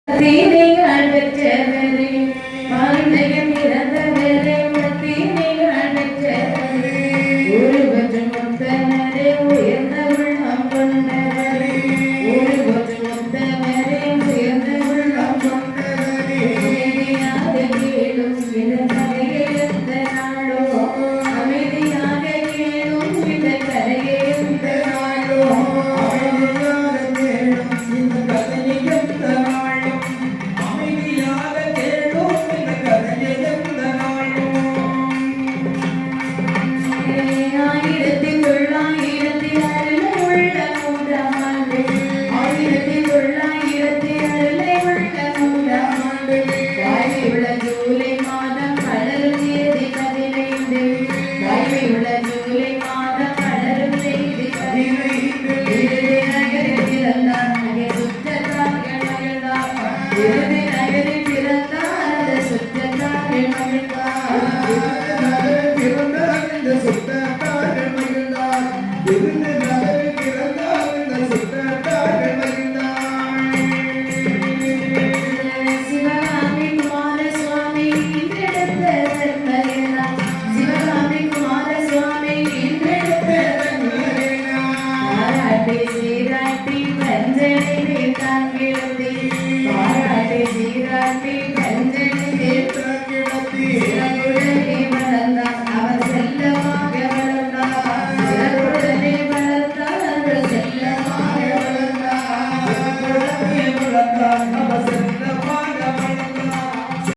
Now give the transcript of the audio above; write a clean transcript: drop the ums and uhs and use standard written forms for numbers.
தீனைகள் பெற்றவரே வாழ்ந்தயம் இறந்தவரே தீனைகள் பெற்றவரே ஒருவற்றும் முத்தவரே உயர்ந்த உள்ளம் கொண்டவரே ஒருவற்றும் முத்தவரே உயர்ந்த உள்ளம் கொண்டவரே அமைதியாக கேளும் இந்த கரையை எந்த நாளோ அமைதியாக கேளும் இந்த கரையை எந்த நாளோ சுத்த